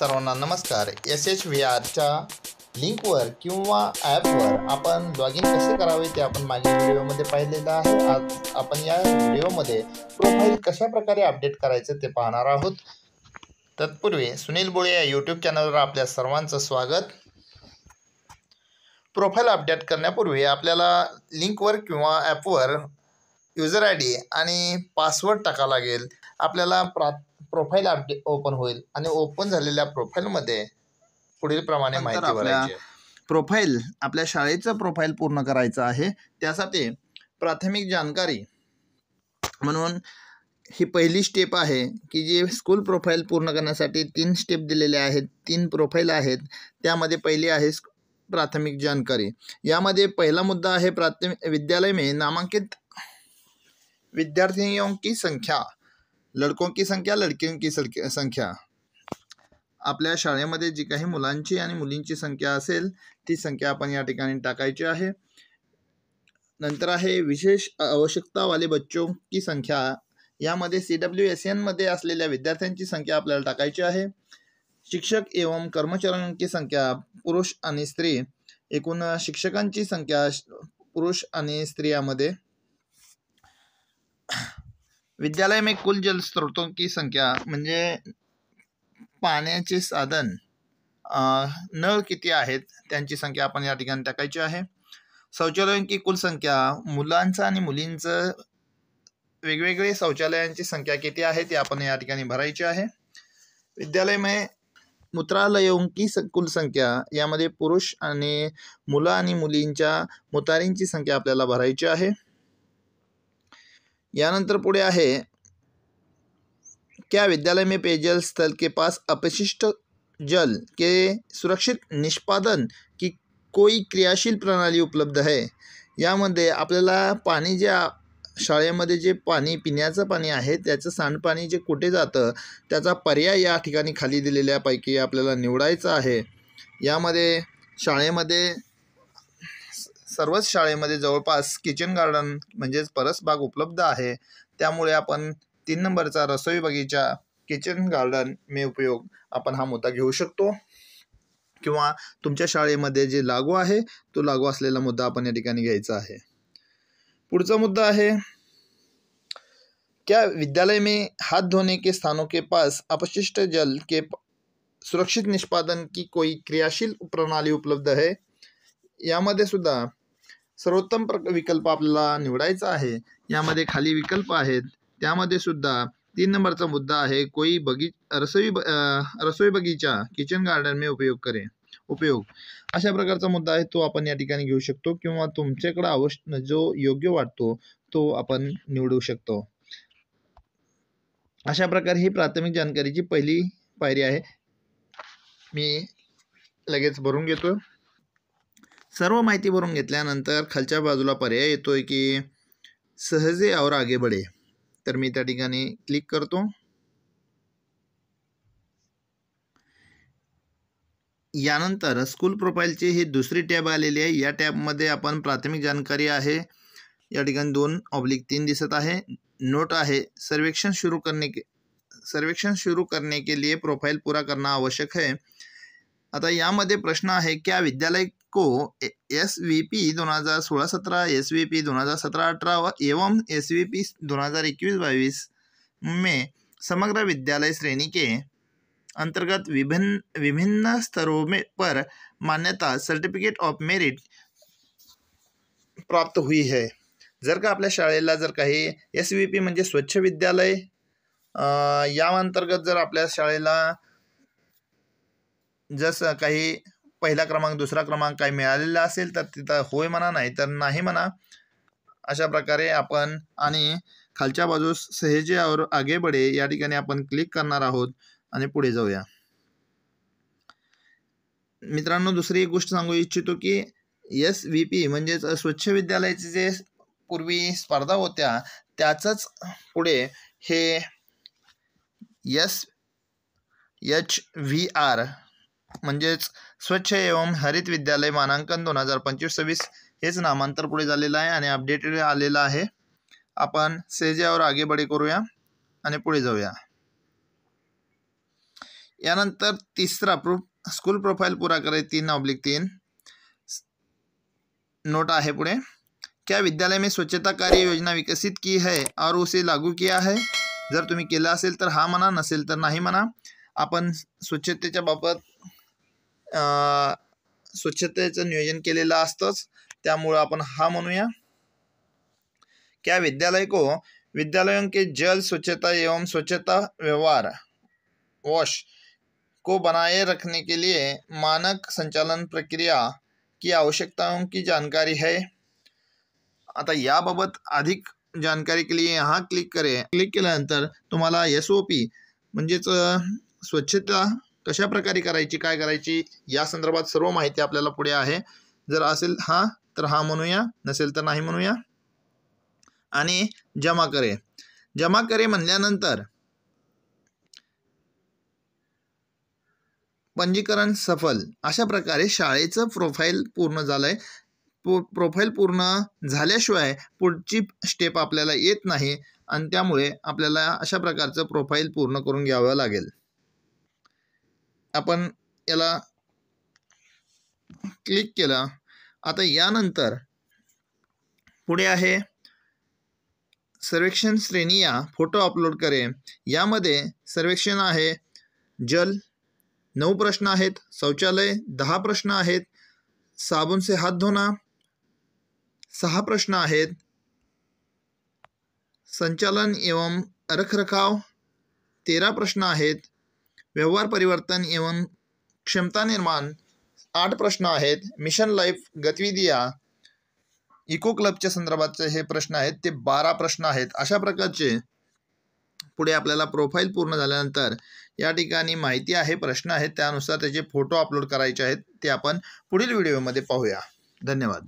सर्वांना नमस्कार. SHVRच्या लिंकवर किंवा ॲपवर आपण लॉग इन कसे करावे ते आपण मागील व्हिडिओमध्ये पाहिलेलं आहे. आज आपण या व्हिडिओमध्ये प्रोफाईल कशा प्रकारे अपडेट करायचं ते पाहणार आहोत. तत्पूर्वी सुनील बोळे या यूट्यूब चॅनलवर आपल्या सर्वांचं स्वागत. प्रोफाईल अपडेट करण्यापूर्वी आपल्याला लिंकवर किंवा ॲपवर यूजर ID आणि पासवर्ड टाकावा लागेल. आपल्याला प्रोफाईल अपडेट ओपन होईल आणि ओपन झालेल्या प्रोफाईलमध्ये पुढील प्रमाणे माहिती भरायची. प्रोफाईल आपल्या शाळेचं प्रोफाईल पूर्ण करायचं आहे. त्यासाठी प्राथमिक जानकारी म्हणून ही पहिली स्टेप आहे की जे स्कूल प्रोफाईल पूर्ण करण्यासाठी 3 स्टेप दिलेले आहेत. 3 प्रोफाईल आहेत. त्यामध्ये पहिली आहे प्राथमिक जानकारी. यामध्ये पहिला मुद्दा आहे प्राथमिक विद्यालय में नामांकित विद्यार्थियों की संख्या, लड़कों की संख्या, लड़कियों की संख्या. आपल्या शाळेमध्ये जी काही मुलांची आणि मुलींची संख्या असेल ती संख्या आपण या ठिकाणी टाकायची आहे. नंतर आहे विशेष आवश्यकता वाले बच्चों की संख्या. यामध्ये CWSN मध्ये असलेल्या विद्यार्थ्यांची संख्या आपल्याला टाकायची आहे. शिक्षक एवं कर्मचाऱ्यांची की संख्या पुरुष आणि स्त्री. एकूण शिक्षकांची संख्या पुरुष आणि स्त्रियांमध्ये. विद्यालय में कुल जल स्रोतों की संख्या म्हणजे पाण्याचे साधन नळ किती आहेत त्यांची संख्या आपण या ठिकाणी टाकायची आहे. शौचालयों की कुल संख्या, मुलांचं आणि मुलींचं वेगवेगळे शौचालयांची संख्या किती आहे ती आपण या ठिकाणी भरायची आहे. विद्यालय में मूत्रालयों की कुल संख्या. यामध्ये पुरुष आणि मुलं आणि मुलींच्या मुतारींची संख्या आपल्याला भरायची आहे. यानंतर पुढे आहे क्या विद्यालय में पेयजल स्थल के पास अपशिष्ट जल के सुरक्षित निष्पादन की कोई क्रियाशील प्रणाली उपलब्ध है. यामध्ये आपल्याला पाणी जे शाळेमध्ये जे पाणी पिण्याचं पाणी आहे त्याचं सांडपाणी जे कुठे जातं त्याचा पर्याय या ठिकाणी खाली दिलेल्यापैकी आपल्याला निवडायचं आहे. यामध्ये शाळेमध्ये सर्वच शाळेमध्ये जवळपास किचन गार्डन म्हणजेच परसबाग उपलब्ध आहे. त्यामुळे आपण 3 नंबरचा रसोई बगीचा किचन गार्डन में उपयोग आपण हा मुद्दा घेऊ शकतो. किंवा तुमच्या शाळेमध्ये जे लागू आहे तो लागू असलेला मुद्दा आपण या ठिकाणी घ्यायचा आहे. पुढचा मुद्दा आहे क्या विद्यालय में हाथ धोने के स्थानों के पास अपशिष्ट जल के सुरक्षित निष्पादन की कोई क्रियाशील प्रणाली उपलब्ध है. यामध्ये सुद्धा सर्वोत्तम विकल्प आपल्याला निवडायचा आहे. यामध्ये खाली विकल्प आहेत. त्यामध्ये सुद्धा 3 नंबरचा मुद्दा आहे कोई रसोई बगीचा किचन गार्डन में उपयोग अशा प्रकारचा मुद्दा आहे तो आपण या ठिकाणी घेऊ शकतो किंवा तुमच्याकडे जो योग्य वाटतो तो आपण निवडू शकतो. अशा प्रकारे ही प्राथमिक जानकारीची पहिली पायरी आहे. मी लगेच भरून घेतो. सर्व माहिती भरून घेतल्यानंतर खालच्या बाजूला पर्याय येतोय की सहजे और आगे बढे. तर मी त्या ठिकाणी क्लिक करतो. यानंतर स्कूल प्रोफाईलची ही दुसरी टॅब आलेली आहे. या टॅबमध्ये आपण प्राथमिक जानकारी आहे. या ठिकाणी 2/3 दिसत आहे. नोट आहे सर्वेक्षण शुरू करने के लिए प्रोफाइल पूरा करना आवश्यक है. आता यामध्ये प्रश्न आहे क्या विद्यालय को SVP 2016-17, SVP 2017-18 एवं SVP 2021-22 में समग्र विद्यालय श्रेणी के अंतर्गत विभिन्न स्तरों में पर मान्यता सर्टिफिकेट ऑफ मेरिट प्राप्त हुई है. जर का आपल्या शाळेला जर काही SVP म्हणजे स्वच्छ विद्यालय या अंतर्गत जर आपल्या शाळेला जसं काही पहिला क्रमांक दुसरा क्रमांक काही मिळालेला असेल तर तिथं होय म्हणा, नाही तर नाही म्हणा. अशा प्रकारे आपण आणि खालच्या बाजूस सहजे और आगे बढे या ठिकाणी आपण क्लिक करणार आहोत आणि पुढे जाऊया. मित्रांनो, दुसरी एक गोष्ट सांगू इच्छितो की SVP म्हणजेच स्वच्छ विद्यालयाचे जे पूर्वी स्पर्धा होत्या त्याचंच पुढे हे SHVR म्हणजेच स्वच्छ एवं हरित विद्यालय मानांकन 2025-26 हेच नामांतर पुढे झालेलं आहे आणि अपडेटेड आलेलं आहे. आपण सहजे और आगे बढे करूया आणि पुढे जाऊया. यानंतर तिसरा स्कूल प्रोफाइल पूरा करें 3/3 नोट आहे पुढे। क्या विद्यालय में स्वच्छता कार्य योजना विकसित की है और उसे लागू किया है? जर तुम्ही केलं असेल तर हा म्हणा, नसेल तर नाही म्हणा। आपण स्वच्छतेच्या बाबत स्वच्छतेचं नियोजन केलेलं असतंच, त्यामुळे आपण हा म्हणूया। क्या विद्यालय को विद्यालयों के जल स्वच्छता एवं स्वच्छता व्यवहार वॉश को बनाए रखने के लिए मानक संचालन प्रक्रिया की आवश्यकताओं की जानकारी है? आता याबाबत अधिक जानकारी के लिए यहाँ क्लिक करें। क्लिक केल्यानंतर तुम्हाला SOP म्हणजेच स्वच्छता कशा प्रकारे करायची, काय करायची या संदर्भात सर्व माहिती आपल्याला पुढे आहे। जर असेल हा तर हा म्हणूया, नसेल तर नाही म्हणूया। आणि जमा करे म्हणल्यानंतर पंजीकरण सफल अशा प्रकारे शाळेचं प्रोफाइल पूर्ण झालंय। प्रोफाइल पूर्ण झाल्याशिवाय पुढची स्टेप आपल्याला येत नाही आणि त्यामुळे आपल्याला अशा प्रकारचं प्रोफाइल पूर्ण करून घ्यावं लागेल। आपण याला क्लिक केलं। आता यानंतर पुढे आहे सर्वेक्षण श्रेणियां फोटो अपलोड करें। यामध्ये सर्वेक्षण आहे जल 9 प्रश्न आहेत, शौचालय 10 प्रश्न आहेत, साबुन से हाथ धोना 6 प्रश्न आहेत, संचालन एवं रखरखाव 13 प्रश्न आहेत, व्यवहार परिवर्तन एवं क्षमता निर्माण 8 प्रश्न आहेत, मिशन लाईफ गतिविधियां इको क्लबच्या संदर्भाचे हे प्रश्न आहेत ते 12 प्रश्न आहेत। अशा प्रकारचे पुढे आपल्याला प्रोफाइल पूर्ण झाल्यानंतर या ठिकाणी माहिती आहे, प्रश्न आहेत, त्यानुसार त्याचे फोटो अपलोड करायचे आहेत। ते आपण पुढील व्हिडिओमध्ये पाहूया। धन्यवाद।